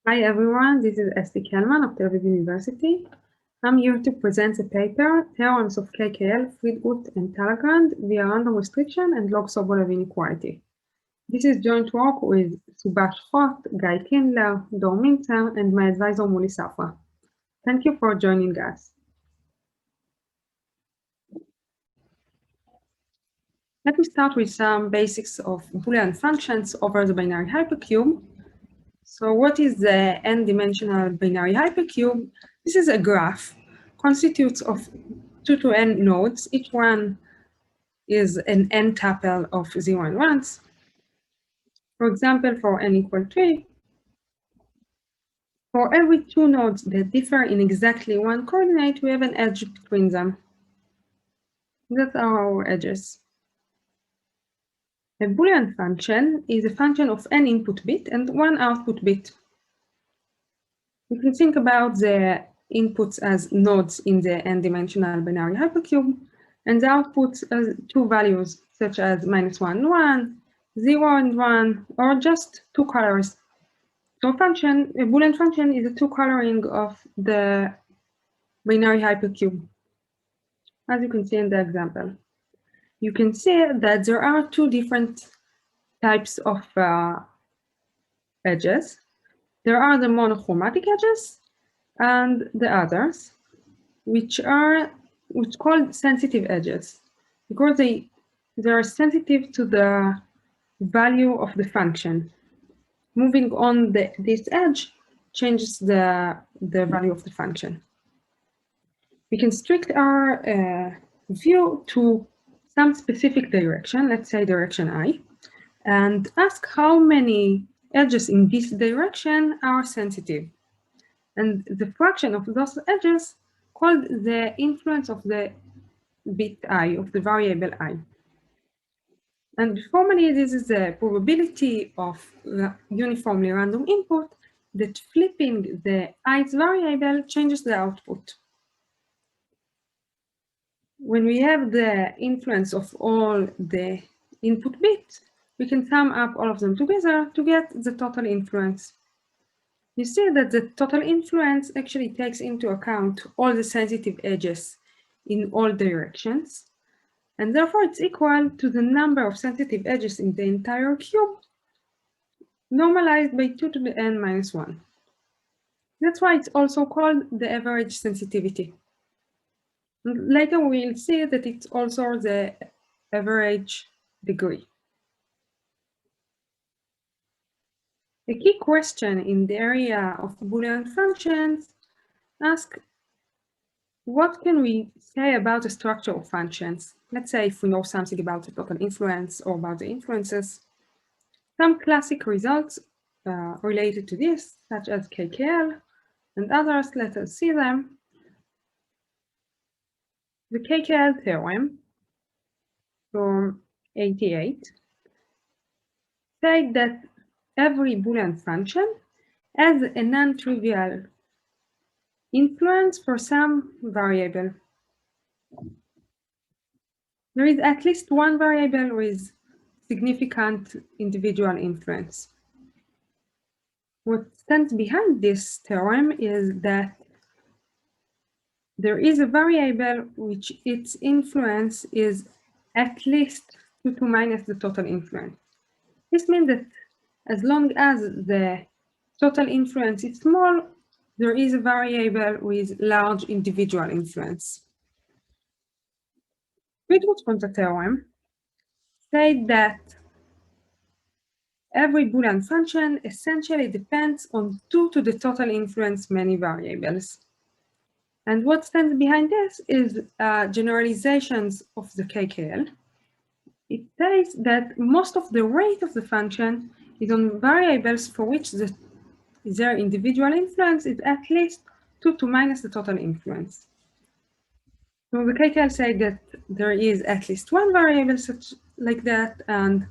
Hi everyone, this is Esty Kelman of Tel-Aviv University. I'm here to present a paper, Theorems of KKL, Friedgut, and Talagrand via random restriction and Log-Sobolev Inequality. This is joint work with Subhash Khot, Guy Kindler, Dor Minzer, and my advisor Muli Safra. Thank you for joining us. Let me start with some basics of Boolean functions over the binary hypercube. So what is the n-dimensional binary hypercube? This is a graph, constitutes of 2 to n nodes. Each one is an n tuple of 0 and 1s. For example, for n equal 3, for every 2 nodes that differ in exactly 1 coordinate, we have an edge between them. That's our edges. A Boolean function is a function of n input bit and 1 output bit. You can think about the inputs as nodes in the n-dimensional binary hypercube, and the outputs as 2 values, such as -1 and 1, 0 and 1, or just 2 colors. So a Boolean function is a 2 coloring of the binary hypercube, as you can see in the example. You can see that there are 2 different types of edges. There are the monochromatic edges and the others, which are called sensitive edges, because they are sensitive to the value of the function. Moving on this edge changes the value of the function. We can restrict our view to some specific direction, let's say direction I, and ask how many edges in this direction are sensitive. And the fraction of those edges called the influence of the bit I, of the variable I. And formally, this is the probability of uniformly random input that flipping the ith variable changes the output. When we have the influence of all the input bits, we can sum up all of them together to get the total influence. You see that the total influence actually takes into account all the sensitive edges in all directions, and therefore it's equal to the number of sensitive edges in the entire cube, normalized by 2 to the n minus 1. That's why it's also called the average sensitivity. And later we'll see that it's also the average degree. A key question in the area of Boolean functions asks, what can we say about the structure of functions? Let's say if we know something about the total influence or about the influences. Some classic results related to this, such as KKL and others, let us see them. The KKL theorem from 88 said that every Boolean function has a non-trivial influence for some variable. There is at least one variable with significant individual influence. What stands behind this theorem is that there is a variable which its influence is at least 2 to minus the total influence. This means that as long as the total influence is small, there is a variable with large individual influence. Friedgut from the theorem said that every Boolean function essentially depends on 2 to the total influence many variables. And what stands behind this is generalizations of the KKL. It says that most of the weight of the function is on variables for which their individual influence is at least 2 to minus the total influence. So the KKL said that there is at least one variable such like that, and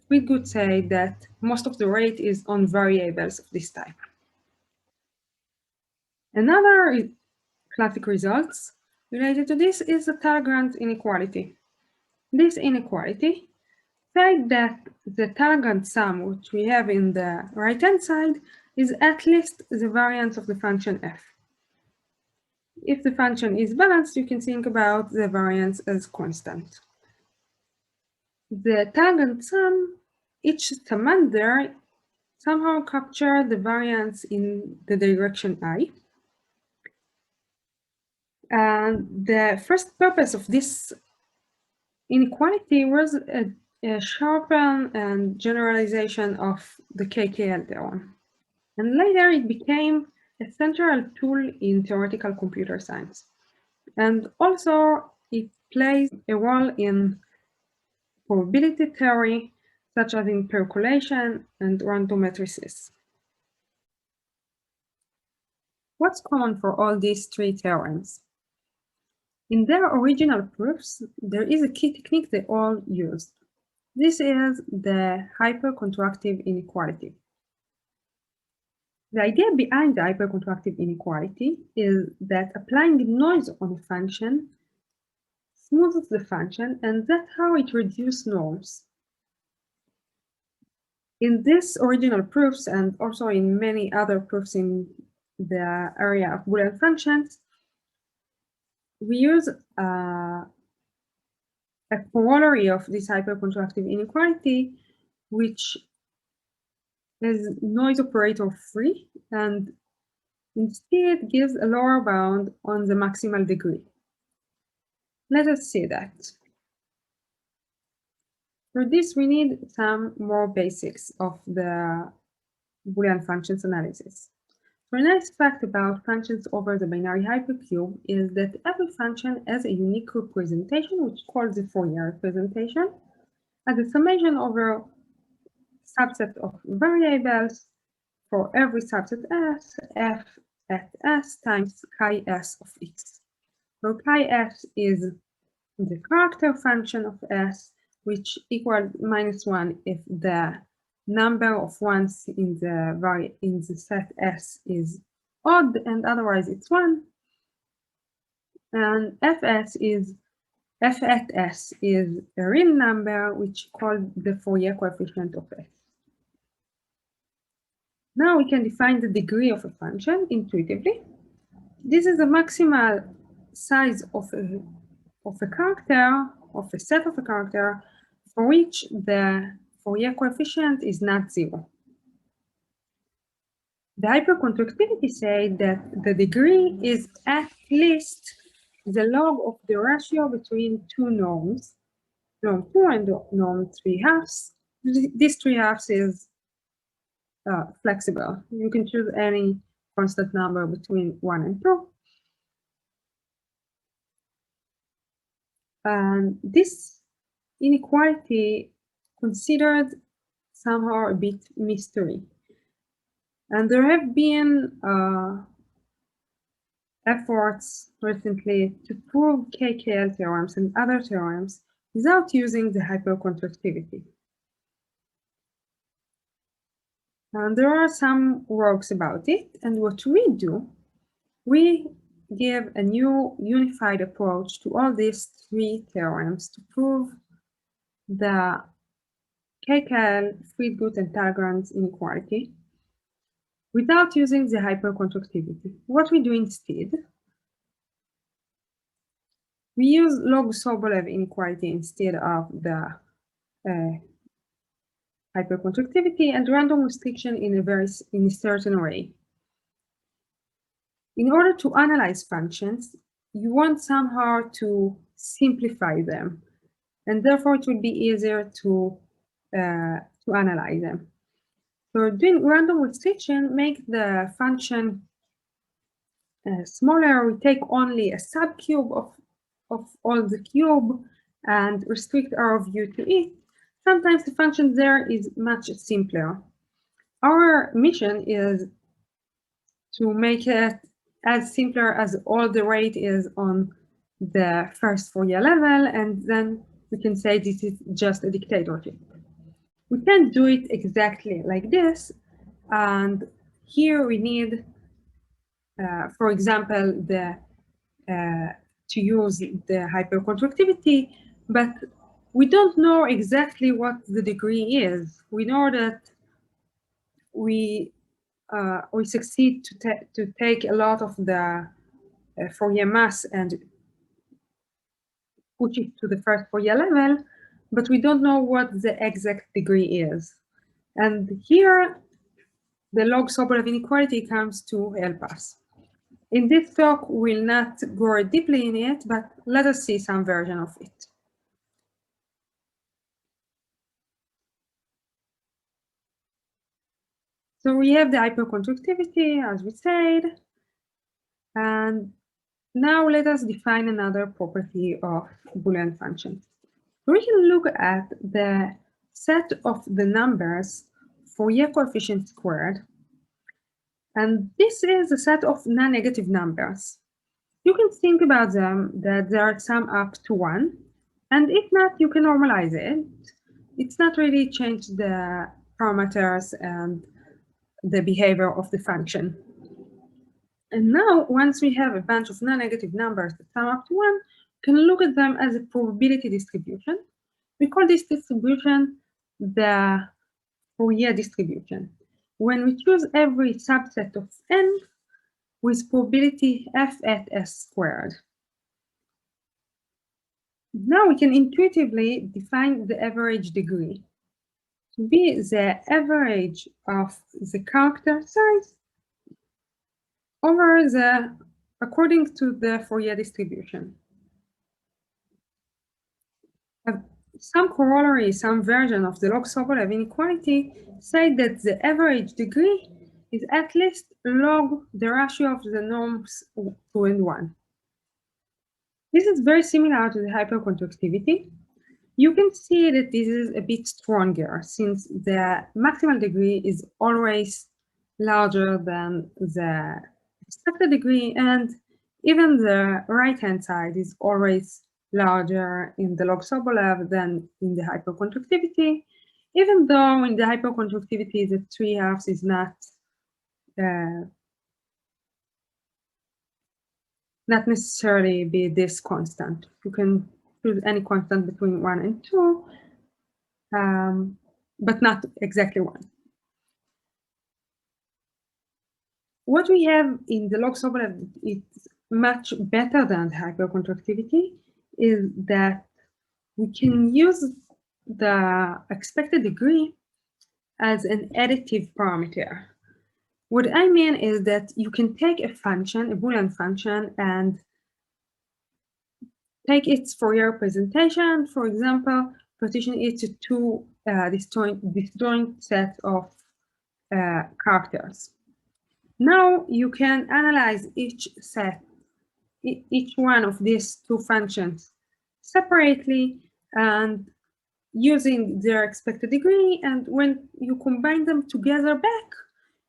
we could say that most of the weight is on variables of this type. Another classic results related to this is the Talagrand inequality. This inequality said that the Talagrand sum, which we have in the right-hand side, is at least the variance of the function f. If the function is balanced, you can think about the variance as constant. The Talagrand sum, each summand there somehow capture the variance in the direction I. And the first purpose of this inequality was a sharpen and generalization of the KKL theorem. And later it became a central tool in theoretical computer science. And also it plays a role in probability theory, such as in percolation and random matrices. What's common for all these three theorems? In their original proofs, there is a key technique they all used. This is the hypercontractive inequality. The idea behind the hypercontractive inequality is that applying noise on a function smooths the function, and that's how it reduces norms. In these original proofs, and also in many other proofs in the area of Boolean functions, we use a corollary of this hypercontractive inequality, which is noise operator free, and instead gives a lower bound on the maximal degree. Let us see that. For this, we need some more basics of the Boolean functions analysis. So a nice fact about functions over the binary hypercube is that every function has a unique representation, which is called the Fourier representation, as a summation over subset of variables for every subset S, f at S times chi S of x. So chi S is the character function of S, which equals -1 if the number of ones in the set S is odd, and otherwise it's 1. And f at S is a real number, which is called the Fourier coefficient of S. Now we can define the degree of a function intuitively. This is the maximal size of a character, of a set of a character, for which the Fourier coefficient is not 0. The hypercontractivity says that the degree is at least the log of the ratio between two norms, norm 2 and norm 3/2. This 3/2 is flexible. You can choose any constant number between 1 and 2. And this inequality considered somehow a bit mystery. And there have been efforts recently to prove KKL theorems and other theorems without using the hypercontractivity. And there are some works about it, and what we do, we give a new unified approach to all these three theorems to prove the KKL, Friedgut, and Talagrand inequality without using the hypercontractivity. What we do instead, we use Log-Sobolev inequality instead of the hypercontractivity and random restriction in a certain way. In order to analyze functions, you want somehow to simplify them, and therefore it will be easier to analyze them. So doing random restriction makes the function smaller. We take only a subcube of all the cube and restrict our view to it. Sometimes the function there is much simpler. Our mission is to make it as simpler as all the rate is on the first Fourier level, and then we can say this is just a dictatorship. We can't do it exactly like this, and here we need, for example, to use the hypercontractivity, but we don't know exactly what the degree is. We know that we we succeed to take a lot of the Fourier mass and push it to the first Fourier level, but we don't know what the exact degree is. And here, the Log-Sobolev inequality comes to help us. In this talk, we'll not go deeply in it, but let us see some version of it. So we have the hyperconductivity, as we said, and now let us define another property of Boolean functions. We can look at the set of the numbers Fourier coefficient squared, and this is a set of non-negative numbers. You can think about them that they are sum up to 1, and if not, you can normalize it. It's not really change the parameters and the behavior of the function. And now, once we have a bunch of non-negative numbers that sum up to 1, we can look at them as a probability distribution. We call this distribution the Fourier distribution. When we choose every subset of n with probability f at s squared. Now we can intuitively define the average degree to be the average of the character size over according to the Fourier distribution. Some corollary, some version of the Log-Sobolev inequality say that the average degree is at least log the ratio of the norms 2 and 1. This is very similar to the hyperconductivity. You can see that this is a bit stronger since the maximal degree is always larger than the expected degree, and even the right-hand side is always larger in the Log-Sobolev than in the hyperconductivity, even though in the hyperconductivity the 3/2 is not necessarily be this constant. You can choose any constant between 1 and 2, but not exactly 1. What we have in the Log-Sobolev, it's much better than the hyperconductivity, is that we can use the expected degree as an additive parameter. What I mean is that you can take a function, a Boolean function, and take its Fourier representation, for example, partition it to two disjoint sets of characters. Now you can analyze each one of these two functions separately and using their expected degree, and when you combine them together back,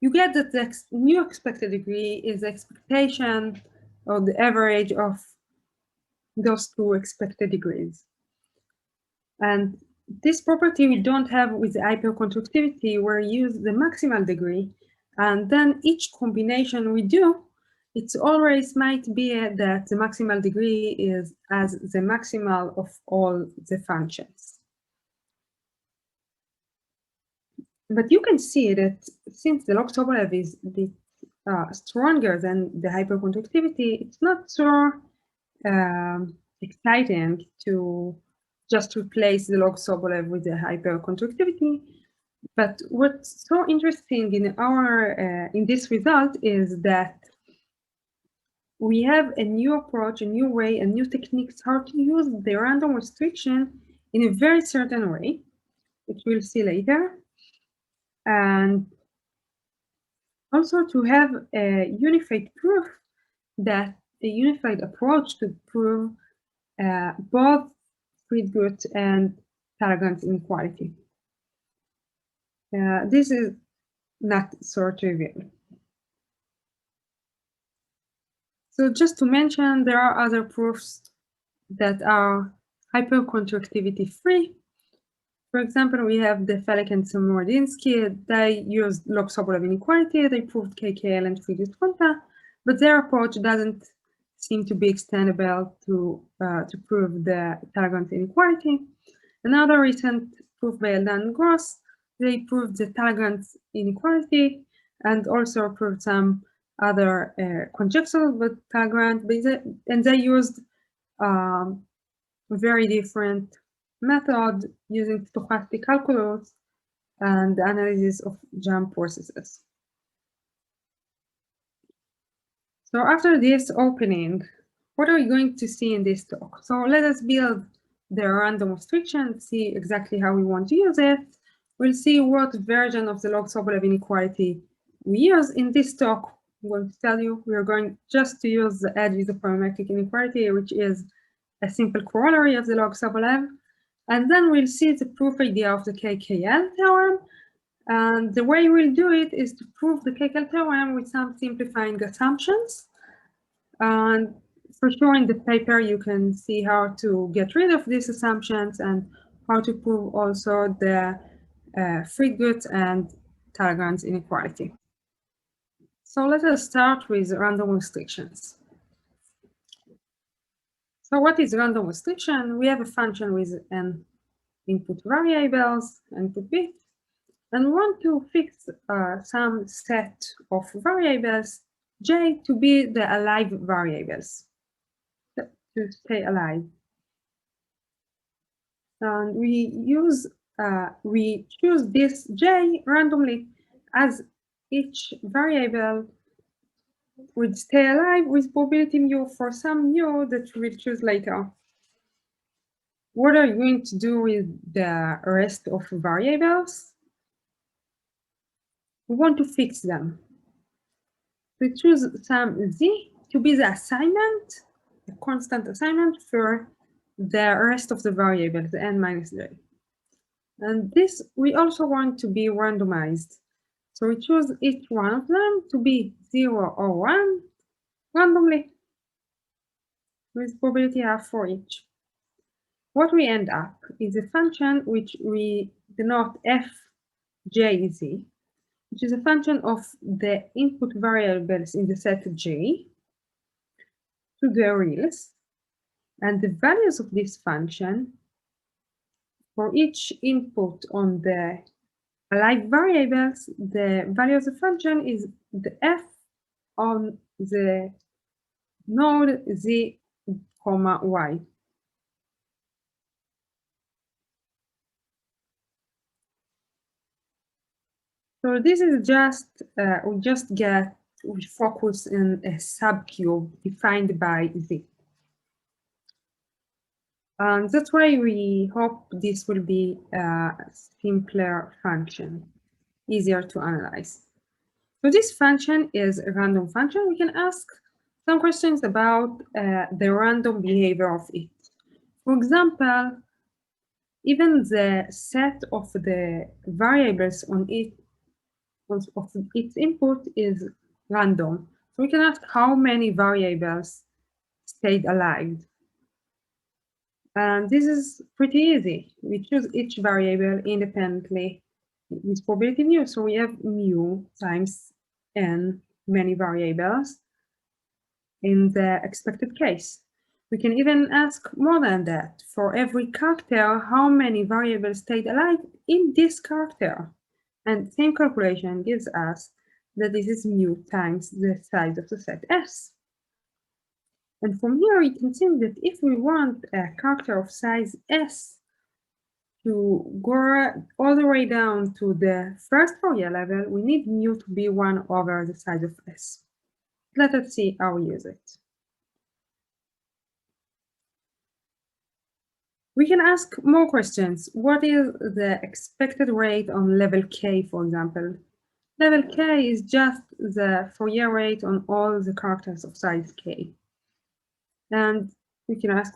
you get that the new expected degree is the expectation or the average of those two expected degrees. And this property we don't have with the hyperconductivity, where we use the maximal degree, and then each combination we do, it's always might be that the maximal degree is as the maximal of all the functions. But you can see that since the Log-Sobolev is a bit stronger than the hyperconductivity, it's not so exciting to just replace the Log-Sobolev with the hyperconductivity. But what's so interesting in in this result is that we have a new approach, a new way, and new techniques how to use the random restriction in a very certain way, which we'll see later. And also to have a unified proof, that a unified approach to prove both Friedgut and Talagrand inequality. This is not so trivial. So just to mention, there are other proofs that are hyperconductivity free. For example, we have the Felek and Samordinsky. They used Log-Sobolev inequality. They proved KKL and Friedgut quanta, but their approach doesn't seem to be extendable to prove the Talagrand inequality. Another recent proof by Eldan and Gross, they proved the Talagrand inequality, and also proved some other conjectures with Talagrand, and they used very different method using stochastic calculus and the analysis of jump processes. So after this opening, what are we going to see in this talk? So let us build the random restriction, see exactly how we want to use it. We'll see what version of the Log-Sobolev inequality we use in this talk. I'm going to tell you we're going just to use the edge isoperimetric inequality, which is a simple corollary of the Log-Sobolev. And then we'll see the proof idea of the KKL theorem. And the way we'll do it is to prove the KKL theorem with some simplifying assumptions. And for sure, in the paper, you can see how to get rid of these assumptions and how to prove also the Friedgut and Talagrand's inequality. So let us start with random restrictions. So what is random restriction? We have a function with an input variables, input bit, and we want to fix some set of variables, j, to be the alive variables, to stay alive. And we choose this j randomly as each variable would stay alive with probability mu for some mu that we'll choose later. What are you going to do with the rest of variables? We want to fix them. We choose some z to be the assignment, the constant assignment for the rest of the variables, the n minus j. And this we also want to be randomized. So we choose each one of them to be 0 or 1 randomly with probability half for each. What we end up is a function which we denote fjz, which is a function of the input variables in the set J to the reals, and the values of this function for each input on the alive variables, the value of the function is the f on the node z, comma y. So this is just, we focus in a subcube defined by z. And that's why we hope this will be a simpler function, easier to analyze. So this function is a random function. We can ask some questions about the random behavior of it. For example, even the set of the variables on it, of its input is random. So we can ask how many variables stayed alive. And this is pretty easy. We choose each variable independently with probability mu. So we have mu times n many variables in the expected case. We can even ask more than that. For every character, how many variables stayed alive in this character? And same calculation gives us that this is mu times the size of the set S. And from here, we can see that if we want a character of size S to go all the way down to the first Fourier level, we need mu to be 1 over the size of S. Let us see how we use it. We can ask more questions. What is the expected rate on level K, for example? Level K is just the Fourier rate on all the characters of size K. And we can ask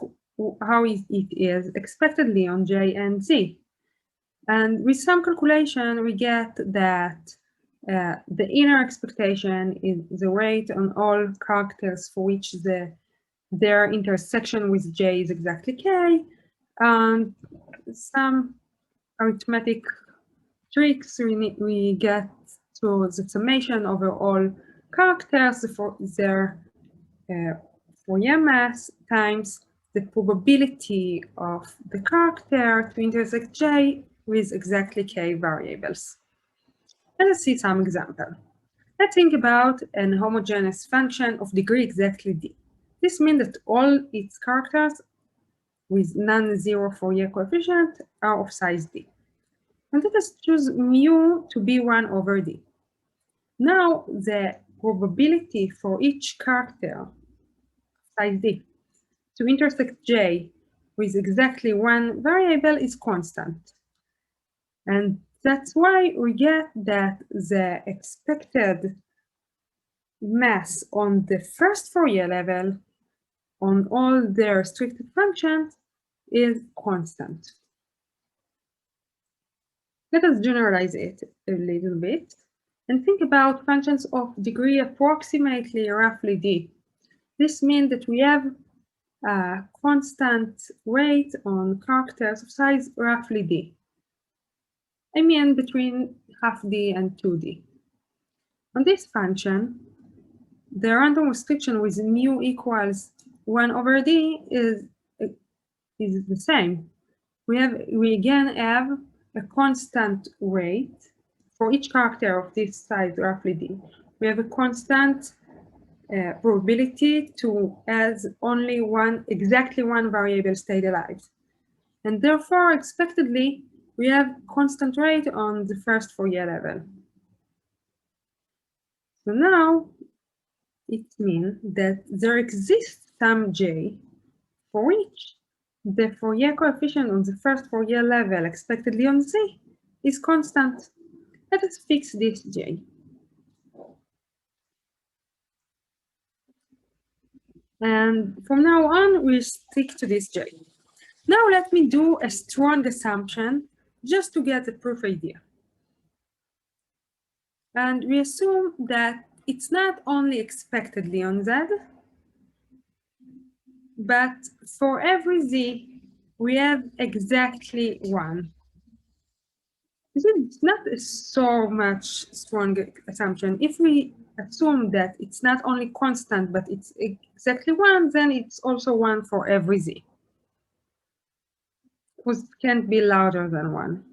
how it is expectedly on J and Z. And with some calculation, we get that the inner expectation is the rate on all characters for which their intersection with J is exactly K. And some arithmetic tricks, we get to the summation over all characters for their Fourier mass times the probability of the character to intersect J with exactly K variables. Let us see some example. Let's think about an homogeneous function of degree exactly d. This means that all its characters with non-zero Fourier coefficient are of size d. And let us choose mu to be 1 over d. Now the probability for each character size d to intersect j with exactly one variable is constant. And that's why we get that the expected mass on the first Fourier level on all the restricted functions is constant. Let us generalize it a little bit and think about functions of degree approximately roughly d. This means that we have a constant weight on characters of size roughly d. I mean between half d and 2d. On this function, the random restriction with mu equals 1 over d is the same. We again have a constant weight for each character of this size roughly d. We have a constant probability to as only exactly one variable stayed alive. And therefore, expectedly, we have constant rate on the first Fourier level. So now it means that there exists some j for which the Fourier coefficient on the first Fourier level expectedly on z is constant. Let us fix this j. And from now on, we'll stick to this j. Now let me do a strong assumption just to get the proof idea. And we assume that it's not only expectedly on z, but for every z, we have exactly 1. This is not so much strong assumption. If we assume that it's not only constant, but it's exactly 1, then it's also 1 for every z. Because it can't be larger than 1.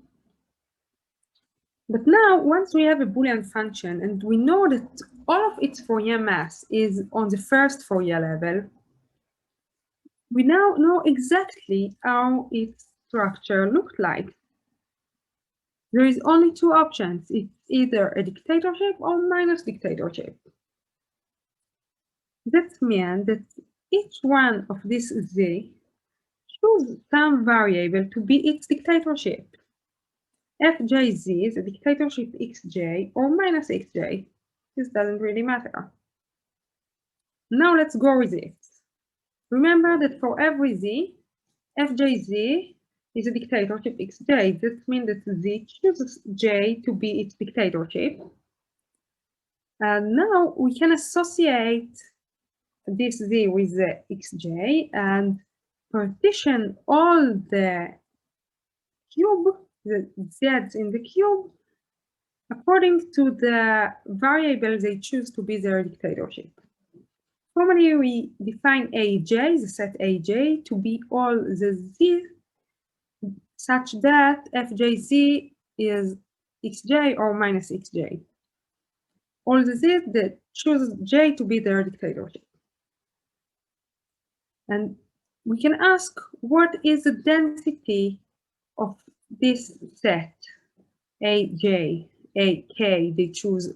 But now, once we have a Boolean function and we know that all of its Fourier mass is on the first Fourier level, we now know exactly how its structure looked like. There is only 2 options. It's either a dictatorship or minus dictatorship. That means that each one of these z choose some variable to be its dictatorship. Fjz is a dictatorship xj or minus xj. This doesn't really matter. Now let's go with it. Remember that for every z, Fjz is a dictatorship xj. That means that z chooses j to be its dictatorship. And now we can associate this z with the xj and partition all the cube, the z's in the cube, according to the variable they choose to be their dictatorship. Formally, we define aj, the set aj, to be all the z such that fjz is xj or minus xj. All the z that choose j to be their dictatorship. And we can ask, what is the density of this set? Aj, ak, they choose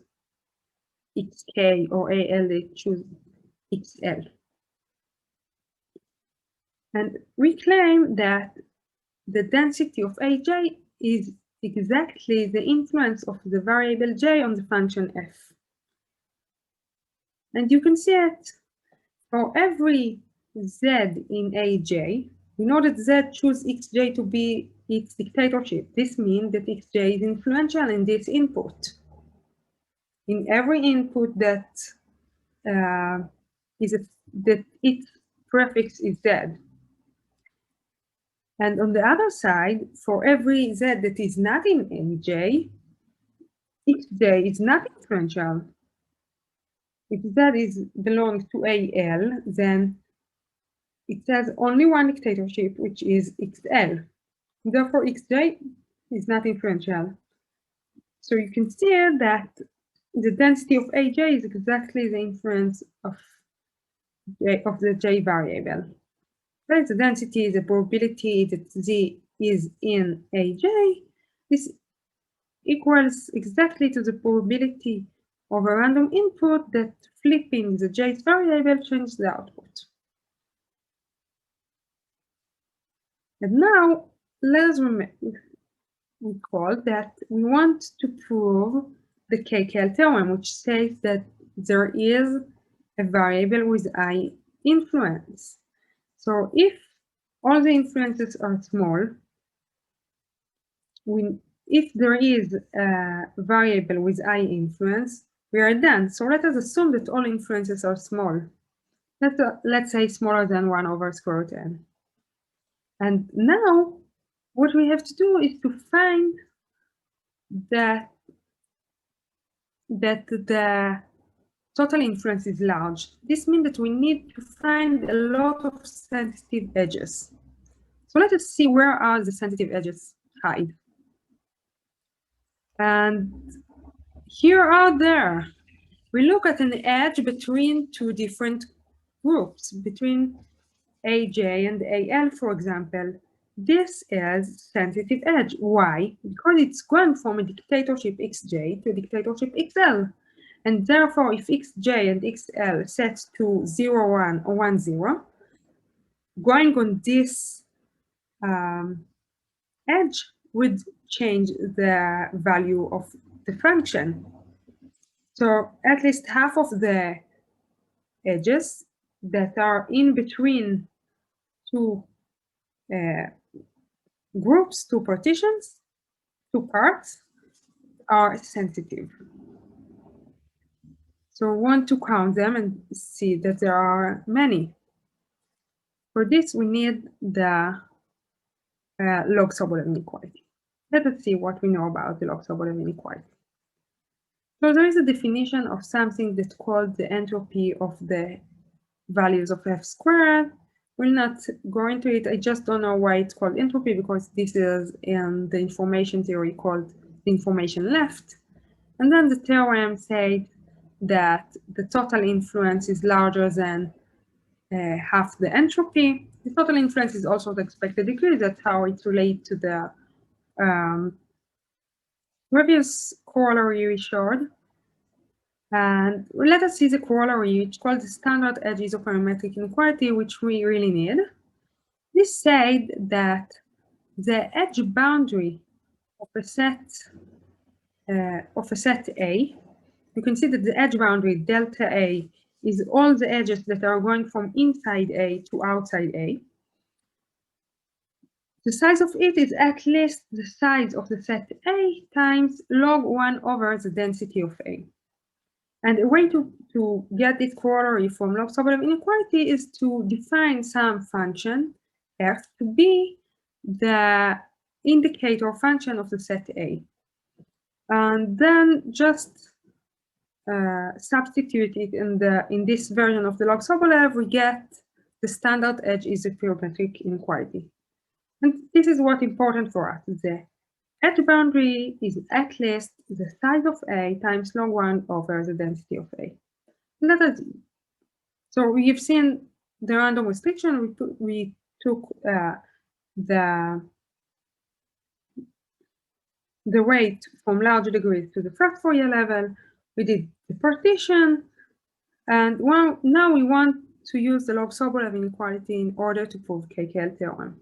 xk, or al, they choose xl. And we claim that the density of aj is exactly the influence of the variable j on the function f. And you can see it for every z in aj. We know that z choose xj to be its dictatorship. This means that xj is influential in this input. In every input that that its prefix is z. And on the other side, for every z that is not in aj, xj is not influential. If z belongs to al, then it has only one dictatorship, which is xl. Therefore, xj is not influential. So you can see that the density of Aj is exactly the influence of the J variable. Right, the density is the probability that Z is in Aj. This equals exactly to the probability of a random input that flipping the J's variable changes the output. And now let us recall that we want to prove the KKL theorem, which says that there is a variable with I influence. So if all the influences are small, if there is a variable with I influence, we are done. So let us assume that all influences are small. Let's say smaller than 1 over square root n. And now what we have to do is to find that the total influence is large. This means that we need to find a lot of sensitive edges. So let us see where are the sensitive edges hide. And here are there. We look at an edge between two different groups, between Aj and Al, for example. This is sensitive edge. Why? Because it's going from a dictatorship Xj to a dictatorship XL. And therefore, if Xj and XL set to 0, 1 or 1, 0, going on this edge would change the value of the function. So at least half of the edges that are in between two groups, two partitions, two parts, are sensitive. So we want to count them and see that there are many. For this, we need the Log-Sobolev inequality. Let us see what we know about the Log-Sobolev inequality. So there is a definition of something that's called the entropy of the values of f squared. We'll not go into it. I just don't know why it's called entropy, because this is in the information theory called the information left. And then the theorem said that the total influence is larger than half the entropy. The total influence is also the expected degree. That's how it relates to the previous corollary we showed. And let us see the corollary, which is called the standard edge isoperimetric inequality, which we really need. This said that the edge boundary of a set A, you can see that the edge boundary delta A is all the edges that are going from inside A to outside A. The size of it is at least the size of the set A times log 1 over the density of A. And a way to get this corollary from Log-Sobolev inequality is to define some function f to be the indicator function of the set A. And then just substitute it in this version of the Log-Sobolev, we get the standard edge isoperimetric inequality. And this is what's important for us. The edge boundary is at least the size of A times log 1 over the density of A. So we have seen the random restriction. We took the weight from large degrees to the first Fourier level. We did the partition. And now we want to use the Log-Sobolev inequality in order to prove KKL theorem.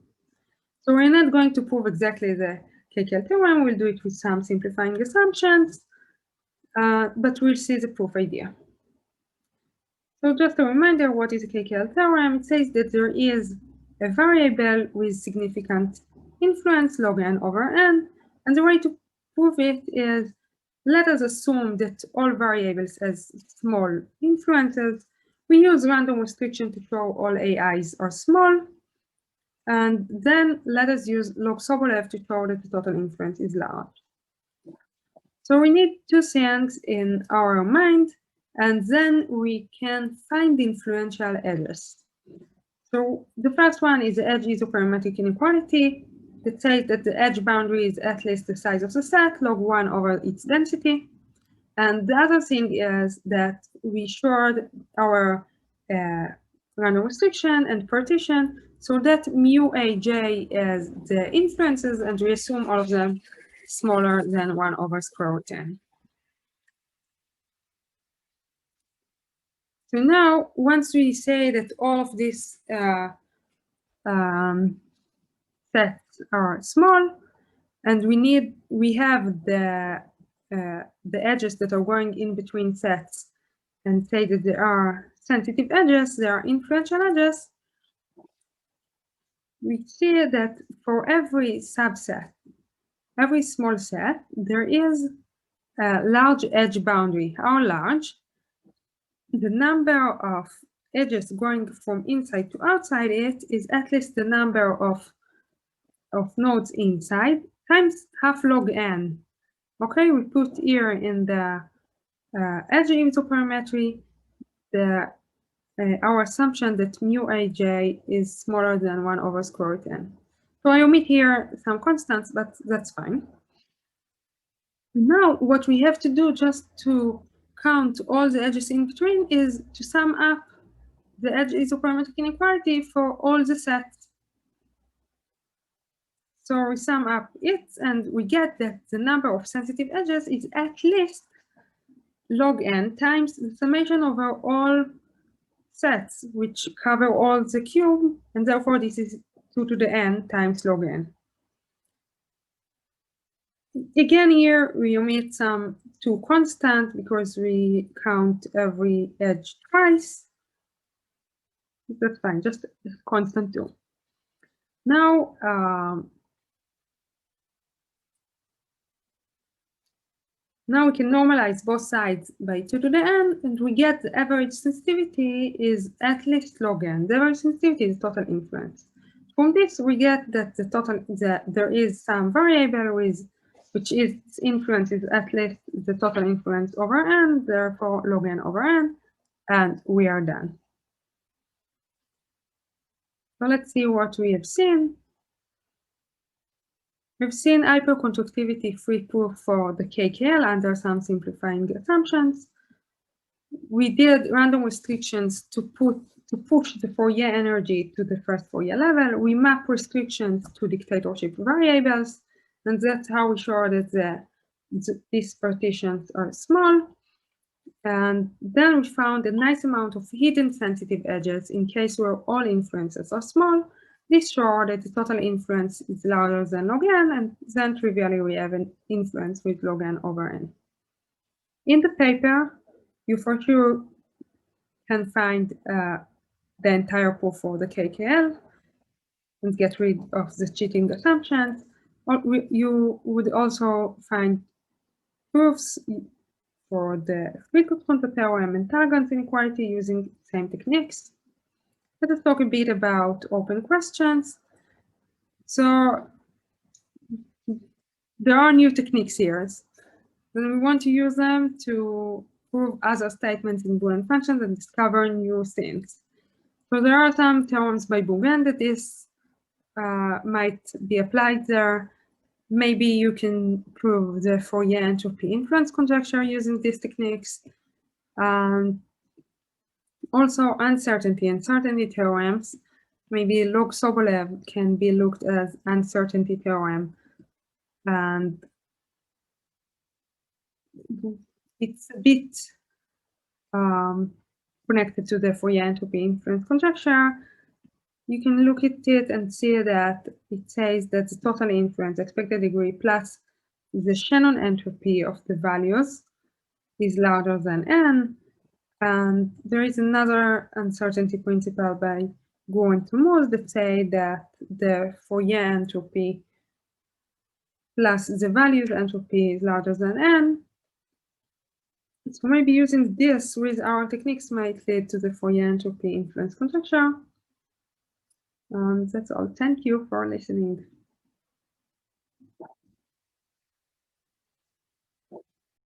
So we're not going to prove exactly the KKL theorem. We'll do it with some simplifying assumptions, but we'll see the proof idea. So just a reminder, what is a KKL theorem? It says that there is a variable with significant influence, log n over n, and the way to prove it is, let us assume that all variables has small influences. We use random restriction to show all AIs are small. And then let us use Log-Sobolev to show that the total influence is large. So we need two things in our mind, and then we can find the influential edges. So the first one is the edge isoperimetric inequality that says that the edge boundary is at least the size of the set, log 1 over its density. And the other thing is that we shored our random restriction and partition so that mu aj is the influences, and we assume all of them smaller than 1 over square root n. So now, once we say that all of these sets are small, and we have the edges that are going in between sets, and say that there are sensitive edges, there are influential edges, we see that for every subset, every small set, there is a large edge boundary. How large? The number of edges going from inside to outside it is at least the number of nodes inside times half log n. Okay, we put here in the edge isoperimetry our assumption that mu aj is smaller than 1 over square root n. So I omit here some constants, but that's fine. Now what we have to do just to count all the edges in between is to sum up the edge isoperimetric inequality for all the sets. So we sum up it, and we get that the number of sensitive edges is at least log n times the summation over all sets, which cover all the cube, and therefore this is 2 to the n times log n. Again, here we omit some 2 constant because we count every edge twice. That's fine, just constant 2. Now, now we can normalize both sides by 2 to the n, and we get the average sensitivity is at least log n. The average sensitivity is total influence. From this, we get that there is some variable which is influence is at least the total influence over n, therefore log n over n, and we are done. So let's see what we have seen. We've seen hyperconductivity free proof for the KKL under some simplifying assumptions. We did random restrictions to push the Fourier energy to the first Fourier level. We map restrictions to dictatorship variables, and that's how we show that these partitions are small. And then we found a nice amount of hidden sensitive edges in case where all influences are small. This shows that the total influence is larger than log n, and then trivially we have an influence with log n over n. In the paper, you for sure can find the entire proof for the KKL and get rid of the cheating assumptions. Or you would also find proofs for the Friedgut theorem and Talagrand inequality using the same techniques. Let us talk a bit about open questions. So there are new techniques here. Then we want to use them to prove other statements in Boolean functions and discover new things. So there are some theorems by Boolean that this might be applied there. Maybe you can prove the Fourier entropy influence conjecture using these techniques. Also, uncertainty and certainty theorems. Maybe Log-Sobolev can be looked as uncertainty theorem. And it's a bit connected to the Fourier entropy influence conjecture. You can look at it and see that it says that the total influence, expected degree, plus the Shannon entropy of the values is larger than n. And there is another uncertainty principle by Go and Muli that say that the Fourier entropy plus the values entropy is larger than n. So maybe using this with our techniques might lead to the Fourier entropy influence conjecture. That's all. Thank you for listening.